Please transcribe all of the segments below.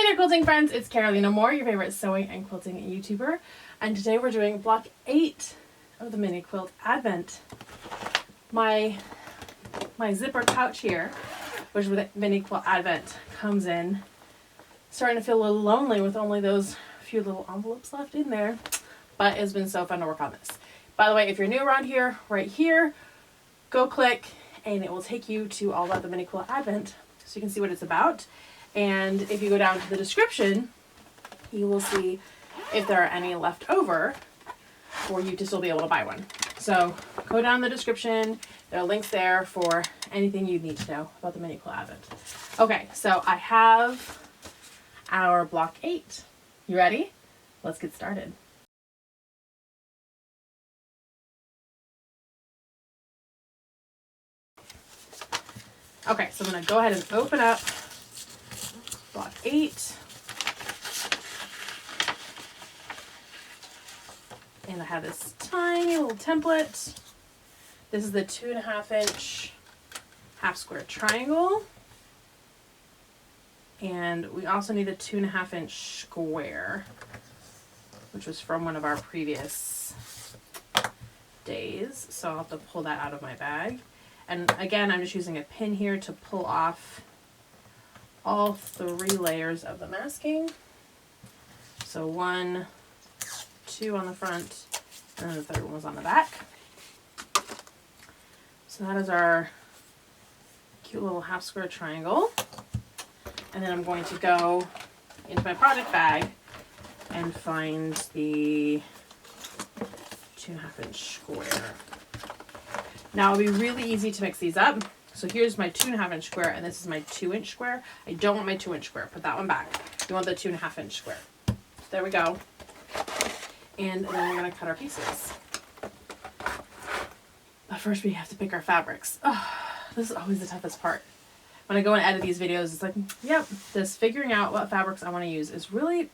there, quilting friends, it's Carolina Moore, your favorite sewing and quilting YouTuber, and today we're doing block 8 of the Mini Quilt Advent. My zipper pouch here, which with the Mini Quilt Advent comes in, starting to feel a little lonely with only those few little envelopes left in there, but it's been so fun to work on this. By the way, if you're new around here, right here, go click and it will take you to all about the Mini Quilt Advent so you can see what it's about. And if you go down to the description, you will see if there are any left over for you to still be able to buy one. So go down the description. There are links there for anything you need to know about the Mini Quilt Advent. Okay, so I have our block 8. You ready? Let's get started. Okay, so I'm going to go ahead and open up block 8. And I have this tiny little template. This is the 2.5-inch half square triangle. And we also need a 2.5-inch square, which was from one of our previous days. So I'll have to pull that out of my bag. And again, I'm just using a pin here to pull off all 3 layers of the masking. So 1, 2 on the front, and then the third one was on the back. So that is our cute little half square triangle. And then I'm going to go into my project bag and find the 2.5-inch square. Now it'll be really easy to mix these up. So here's my 2.5-inch square, and this is my 2-inch square. I don't want my 2-inch square. Put that one back. You want the 2.5-inch square. So there we go. And then we're going to cut our pieces. But first we have to pick our fabrics. Oh, this is always the toughest part. When I go and edit these videos, it's like, yep, this figuring out what fabrics I want to use is really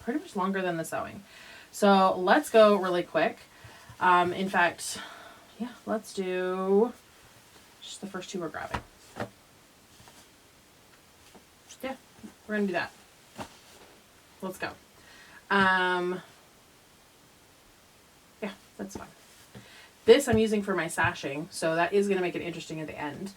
pretty much longer than the sewing. So let's go really quick. In fact, yeah, let's do just the first 2 we're grabbing. Yeah, we're going to do that. Let's go. Yeah, that's fine. This I'm using for my sashing, so that is going to make it interesting at the end.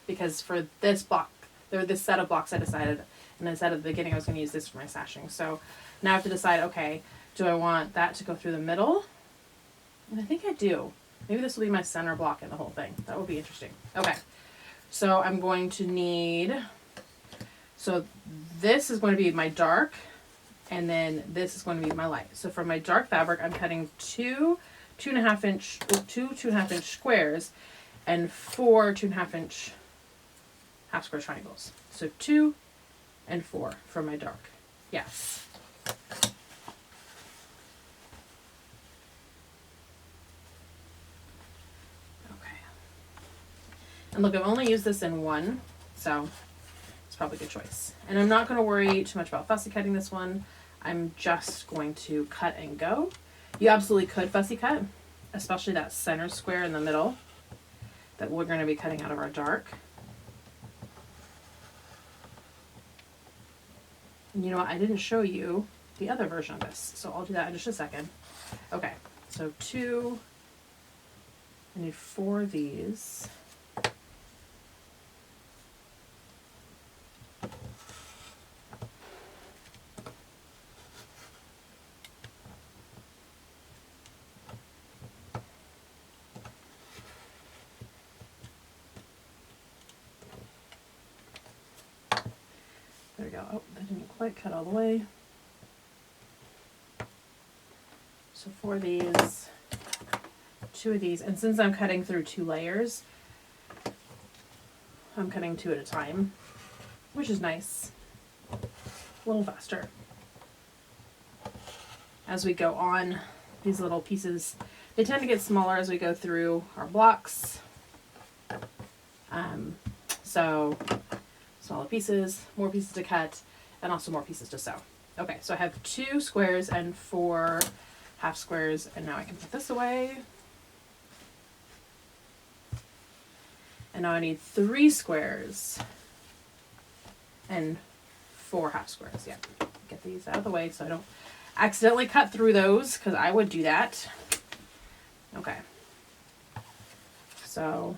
Because for this block, this set of blocks I decided, and I said at the beginning I was going to use this for my sashing. So now I have to decide, okay, do I want that to go through the middle? And I think I do. Maybe this will be my center block in the whole thing. That will be interesting. Okay, so I'm going to need, so this is going to be my dark, and then this is going to be my light. So for my dark fabric, I'm cutting 2 2.5-inch squares and 4 2.5-inch half square triangles. So 2 and 4 for my dark. Yes. Okay. And look, I've only used this in one, so it's probably a good choice. And I'm not going to worry too much about fussy cutting this one. I'm just going to cut and go. You absolutely could fussy cut, especially that center square in the middle that we're going to be cutting out of our dark. And you know what? I didn't show you the other version of this, so I'll do that in just a second. Okay, so 2, I need 4 of these. There we go. Oh, that didn't quite cut all the way. So 4 of these, 2 of these, and since I'm cutting through 2 layers, I'm cutting 2 at a time, which is nice. A little faster. As we go on, these little pieces, they tend to get smaller as we go through our blocks. So smaller pieces, more pieces to cut, and also more pieces to sew. Okay, so I have 2 squares and 4 half squares, and now I can put this away. And now I need 3 squares and 4 half squares. Yeah, get these out of the way so I don't accidentally cut through those, because I would do that. Okay, so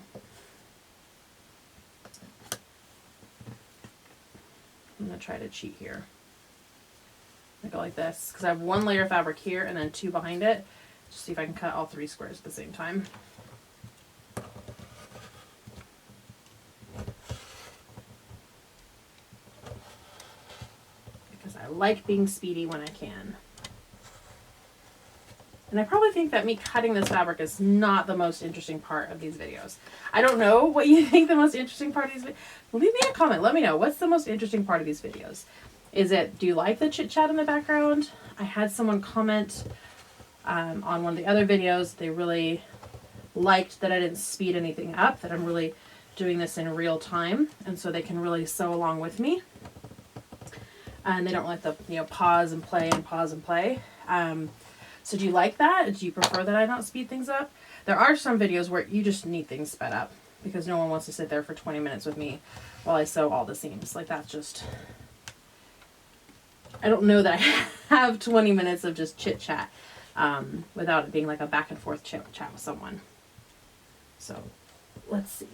I'm gonna try to cheat here. I go like this because I have 1 layer of fabric here and then 2 behind it. Just see if I can cut all 3 squares at the same time. Because I like being speedy when I can. And I probably think that me cutting this fabric is not the most interesting part of these videos. I don't know what you think the most interesting part of these videos. Leave me a comment. Let me know. What's the most interesting part of these videos? Is it, do you like the chit chat in the background? I had someone comment on one of the other videos. They really liked that I didn't speed anything up, that I'm really doing this in real time. And so they can really sew along with me. And they don't like the, pause and play and pause and play. So do you like that? Do you prefer that I not speed things up? There are some videos where you just need things sped up because no one wants to sit there for 20 minutes with me while I sew all the seams. Like, that's just, I don't know that I have 20 minutes of just chit chat without it being like a back and forth chat with someone. So let's see.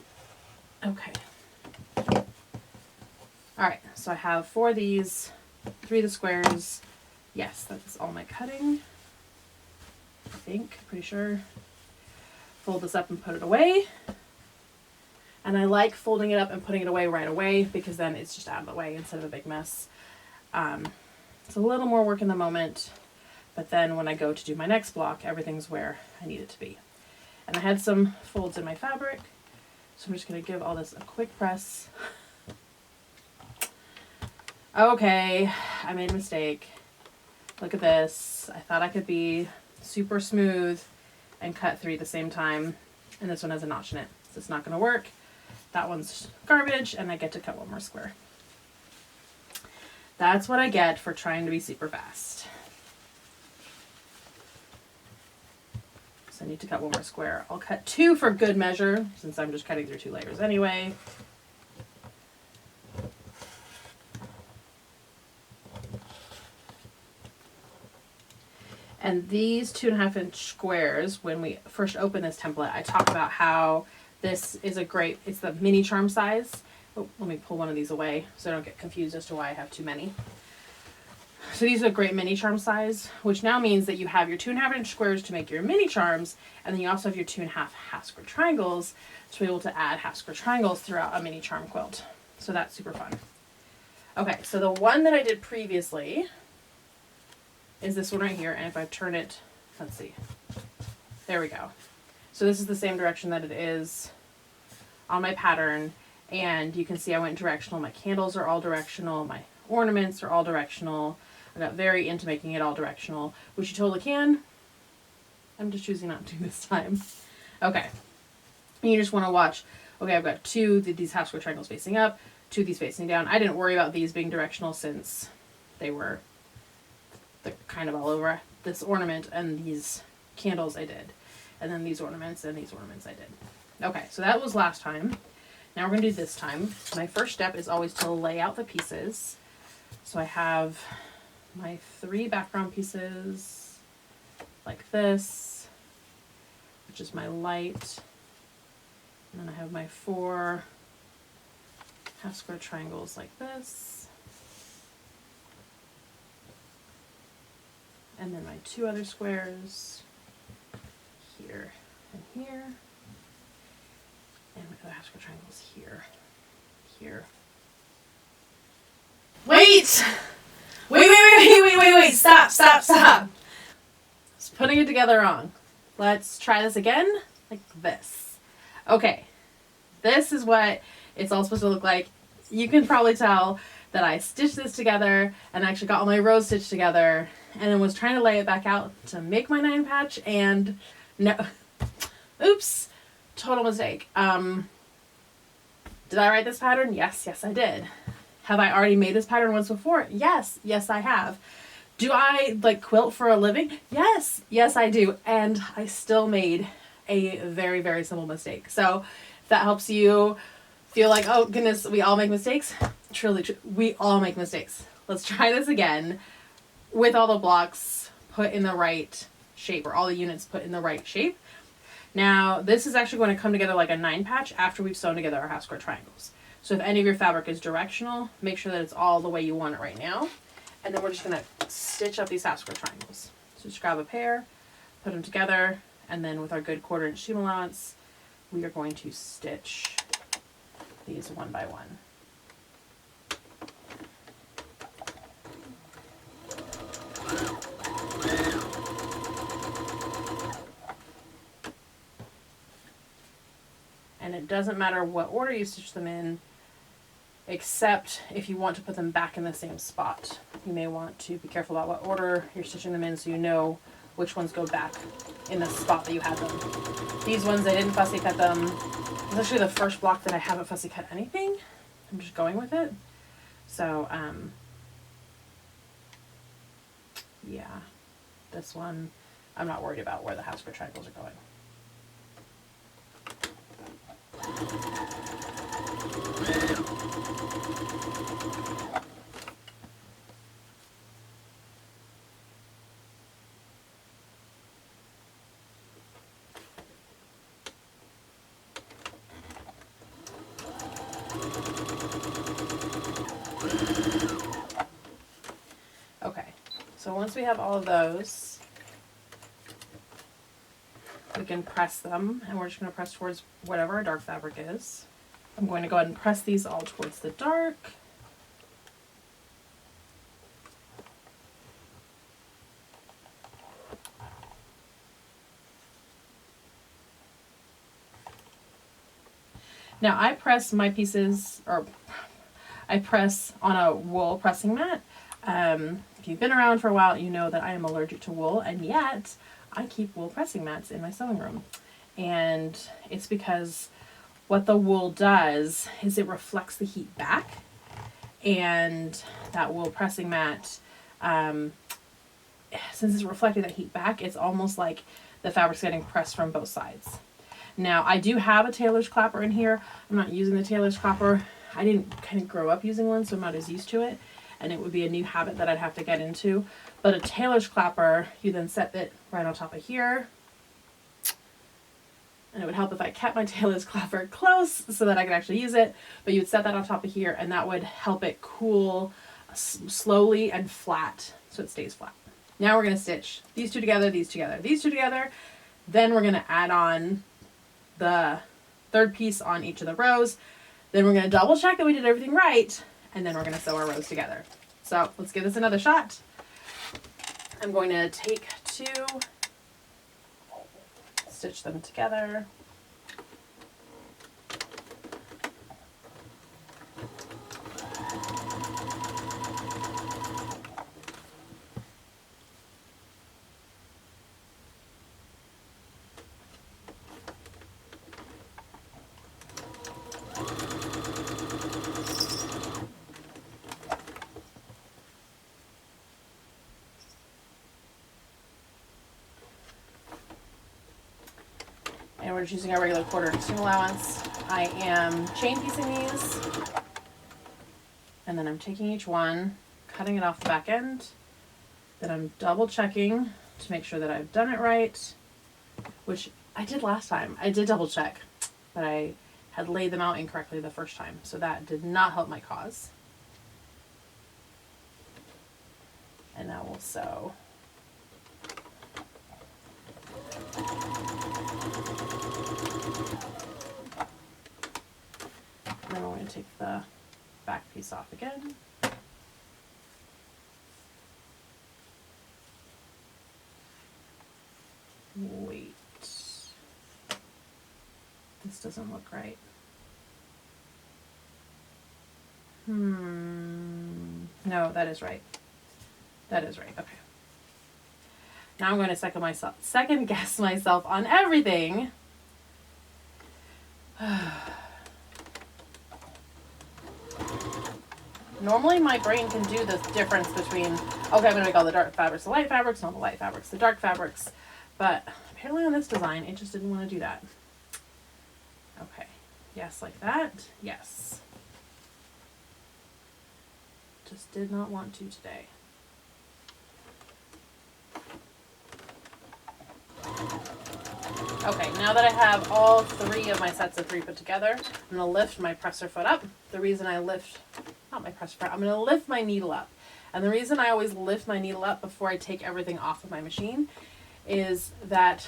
Okay. All right. So I have 4 of these, 3 of the squares. Yes, that's all my cutting. I think, pretty sure. Fold this up and put it away. And I like folding it up and putting it away right away because then it's just out of the way instead of a big mess. It's a little more work in the moment, but then when I go to do my next block, everything's where I need it to be. And I had some folds in my fabric, so I'm just going to give all this a quick press. Okay, I made a mistake. Look at this. I thought I could be super smooth and cut 3 at the same time, and this one has a notch in it, so it's not going to work. That one's garbage, and I get to cut 1 more square. That's what I get for trying to be super fast. So I need to cut 1 more square. I'll cut 2 for good measure, since I'm just cutting through 2 layers anyway. And these 2.5-inch squares, when we first open this template, I talk about how this is a great, it's the mini charm size. Oh, let me pull one of these away so I don't get confused as to why I have too many. So these are a great mini charm size, which now means that you have your 2.5-inch squares to make your mini charms, and then you also have your 2.5 half square triangles to be able to add half square triangles throughout a mini charm quilt. So that's super fun. Okay, so the one that I did previously is this one right here, and if I turn it, let's see, there we go. So this is the same direction that it is on my pattern, and you can see I went directional. My candles are all directional, my ornaments are all directional. I got very into making it all directional, which you totally can. I'm just choosing not to this time. Okay, and you just want to watch, okay, I've got 2 these half square triangles facing up, 2 of these facing down. I didn't worry about these being directional since they were kind of all over. This ornament and these candles I did, and then these ornaments and these ornaments I did. Okay, so that was last time. Now we're going to do this time. My first step is always to lay out the pieces. So I have my 3 background pieces like this, which is my light, and then I have my 4 half square triangles like this. And then my 2 other squares here and here. And my other half square triangles here, here. Wait! Wait, stop. I was putting it together wrong. Let's try this again, like this. Okay, this is what it's all supposed to look like. You can probably tell that I stitched this together and actually got all my rows stitched together and then was trying to lay it back out to make my 9 patch, and no, oops, total mistake. Did I write this pattern? Yes, I did. Have I already made this pattern once before? Yes, I have. Do I like quilt for a living? Yes, I do. And I still made a very, very simple mistake. So if that helps you feel like, oh goodness, we all make mistakes. Truly, we all make mistakes. let's try this again with all the blocks put in the right shape, or all the units put in the right shape. Now, this is actually going to come together like a 9 patch after we've sewn together our half square triangles. So if any of your fabric is directional, make sure that it's all the way you want it right now. And then we're just going to stitch up these half square triangles. So just grab a pair, put them together, and then with our good 1/4 inch seam allowance, we are going to stitch these one by one. And it doesn't matter what order you stitch them in, except if you want to put them back in the same spot. You may want to be careful about what order you're stitching them in so you know which ones go back in the spot that you had them. These ones, I didn't fussy cut them. It's actually the first block that I haven't fussy cut anything. I'm just going with it. So, yeah, this one, I'm not worried about where the half square triangles are going. Okay, so once we have all of those, we can press them, and we're just going to press towards whatever our dark fabric is. I'm going to go ahead and press these all towards the dark. Now I press my pieces, or I press on a wool pressing mat. If you've been around for a while, you know that I am allergic to wool, and yet I keep wool pressing mats in my sewing room. And it's because what the wool does is it reflects the heat back, and that wool pressing mat, since it's reflecting that heat back, it's almost like the fabric's getting pressed from both sides. Now, I do have a tailor's clapper in here. I'm not using the tailor's clapper. I didn't kind of grow up using one, so I'm not as used to it, and it would be a new habit that I'd have to get into. But a tailor's clapper, you then set it right on top of here. And it would help if I kept my tailor's clapper close so that I could actually use it. But you would set that on top of here, and that would help it cool slowly and flat, so it stays flat. Now we're going to stitch these two together, these together, these two together. Then we're going to add on the third piece on each of the rows. Then we're going to double check that we did everything right, and then we're going to sew our rows together. So let's give this another shot. I'm going to take two, stitch them together. And we're just using our regular 1/4 inch seam allowance. I am chain piecing these, and then I'm taking each one, cutting it off the back end. Then I'm double checking to make sure that I've done it right, which I did last time. I did double check, but I had laid them out incorrectly the first time, so that did not help my cause. And now we'll sew. And then we're going to take the back piece off again. Wait. This doesn't look right. No, that is right. That is right. Okay. Now I'm going to second guess myself on everything. Normally my brain can do the difference between, okay, I'm going to make all the dark fabrics the light fabrics, and all the light fabrics the dark fabrics. But apparently on this design, it just didn't want to do that. Okay. Yes, like that. Yes. Just did not want to today. Okay, now that I have all 3 of my sets of 3 put together, I'm going to lift my presser foot up. The reason I lift, not my presser foot, I'm going to lift my needle up. And the reason I always lift my needle up before I take everything off of my machine is that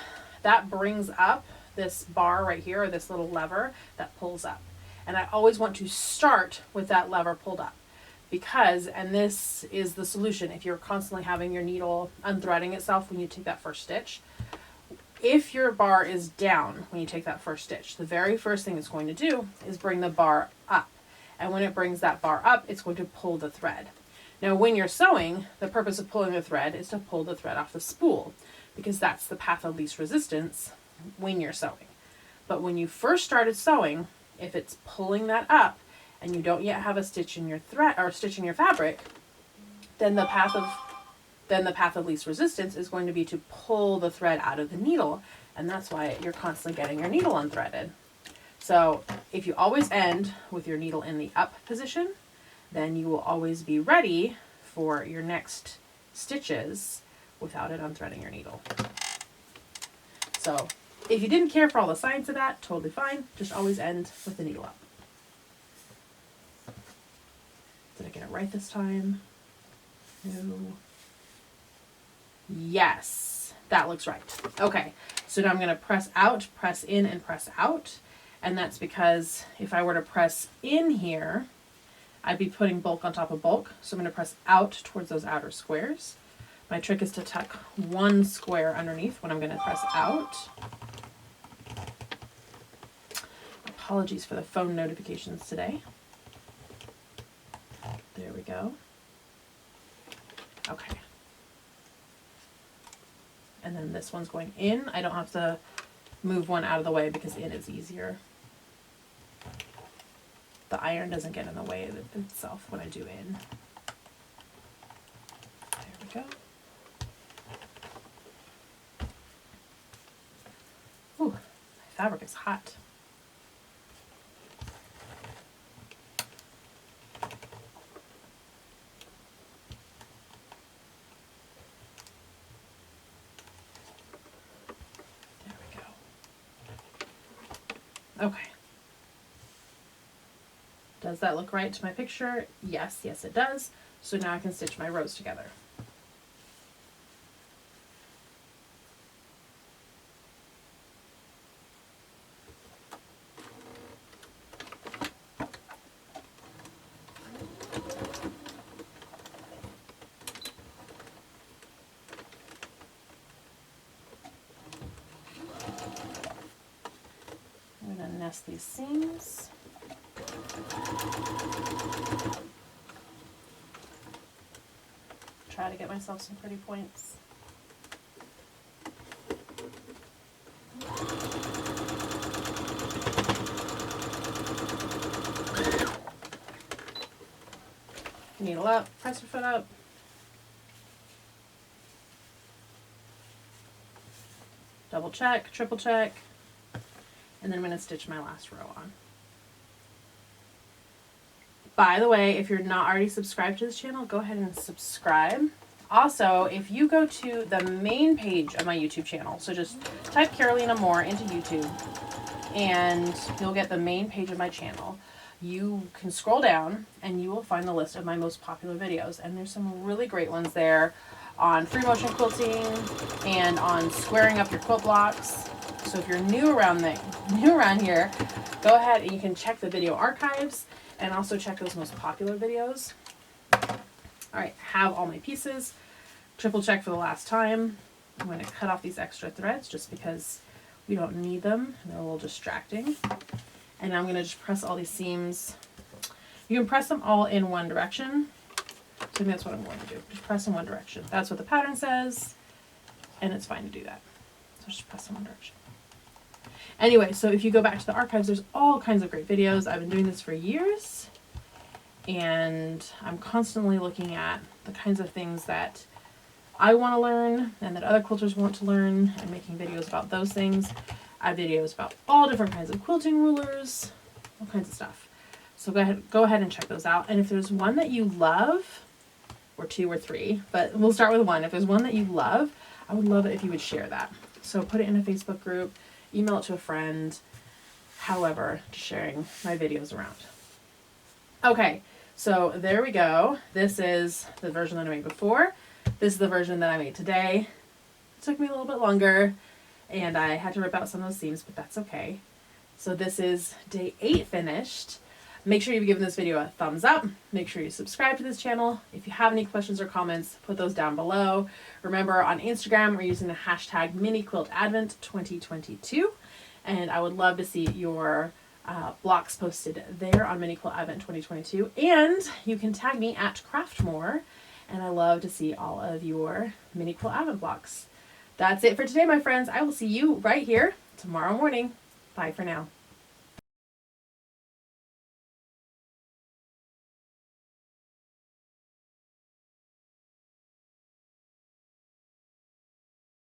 brings up this bar right here, or this little lever that pulls up. And I always want to start with that lever pulled up. Because, and this is the solution, if you're constantly having your needle unthreading itself when you take that first stitch, if your bar is down when you take that first stitch, the very first thing it's going to do is bring the bar up. And when it brings that bar up, it's going to pull the thread. Now, when you're sewing, the purpose of pulling the thread is to pull the thread off the spool, because that's the path of least resistance when you're sewing. But when you first started sewing, if it's pulling that up and you don't yet have a stitch in your thread or stitch in your fabric, then the path of least resistance is going to be to pull the thread out of the needle, and that's why you're constantly getting your needle unthreaded. So if you always end with your needle in the up position, then you will always be ready for your next stitches without it unthreading your needle. So if you didn't care for all the science of that, totally fine. Just always end with the needle up. Did I get it right this time? No. Yes, that looks right. Okay, so now I'm going to press out, press in, and press out. And that's because if I were to press in here, I'd be putting bulk on top of bulk. So I'm going to press out towards those outer squares. My trick is to tuck one square underneath when I'm going to press out. Apologies for the phone notifications today. There we go. Okay. And then this one's going in. I don't have to move one out of the way because in is easier. The iron doesn't get in the way of itself when I do in. There we go. Ooh, my fabric is hot. There we go. Okay. Does that look right to my picture? Yes, yes it does. So now I can stitch my rows together. I'm going to nest these seams. Try to get myself some pretty points. Needle up, press your foot up. Double check, triple check, and then I'm going to stitch my last row on. By the way, if you're not already subscribed to this channel, go ahead and subscribe. Also, if you go to the main page of my YouTube channel, so just type Carolina Moore into YouTube, and you'll get the main page of my channel. You can scroll down, and you will find the list of my most popular videos, and there's some really great ones there on free motion quilting and on squaring up your quilt blocks. So if you're new around here, go ahead and you can check the video archives and also check those most popular videos. All right, have all my pieces. Triple check for the last time. I'm going to cut off these extra threads just because we don't need them. They're a little distracting. And I'm going to just press all these seams. You can press them all in one direction. So I think that's what I'm going to do. Just press in one direction. That's what the pattern says, and it's fine to do that. So just press in one direction. Anyway, so if you go back to the archives, there's all kinds of great videos. I've been doing this for years, and I'm constantly looking at the kinds of things that I want to learn and that other quilters want to learn, and making videos about those things. I have videos about all different kinds of quilting rulers, all kinds of stuff. So go ahead and check those out. And if there's one that you love, or two or three, but we'll start with one. If there's one that you love, I would love it if you would share that. So put it in a Facebook group, email it to a friend, however, just sharing my videos around. Okay, so there we go. This is the version that I made before. This is the version that I made today. It took me a little bit longer, and I had to rip out some of those seams, but that's okay. So this is day 8 finished. Make sure you've given this video a thumbs up. Make sure you subscribe to this channel. If you have any questions or comments, put those down below. Remember, on Instagram, we're using the hashtag Mini Quilt Advent 2022. And I would love to see your blocks posted there on Mini Quilt Advent 2022. And you can tag me at Craftmore. And I love to see all of your Mini Quilt Advent blocks. That's it for today, my friends. I will see you right here tomorrow morning. Bye for now.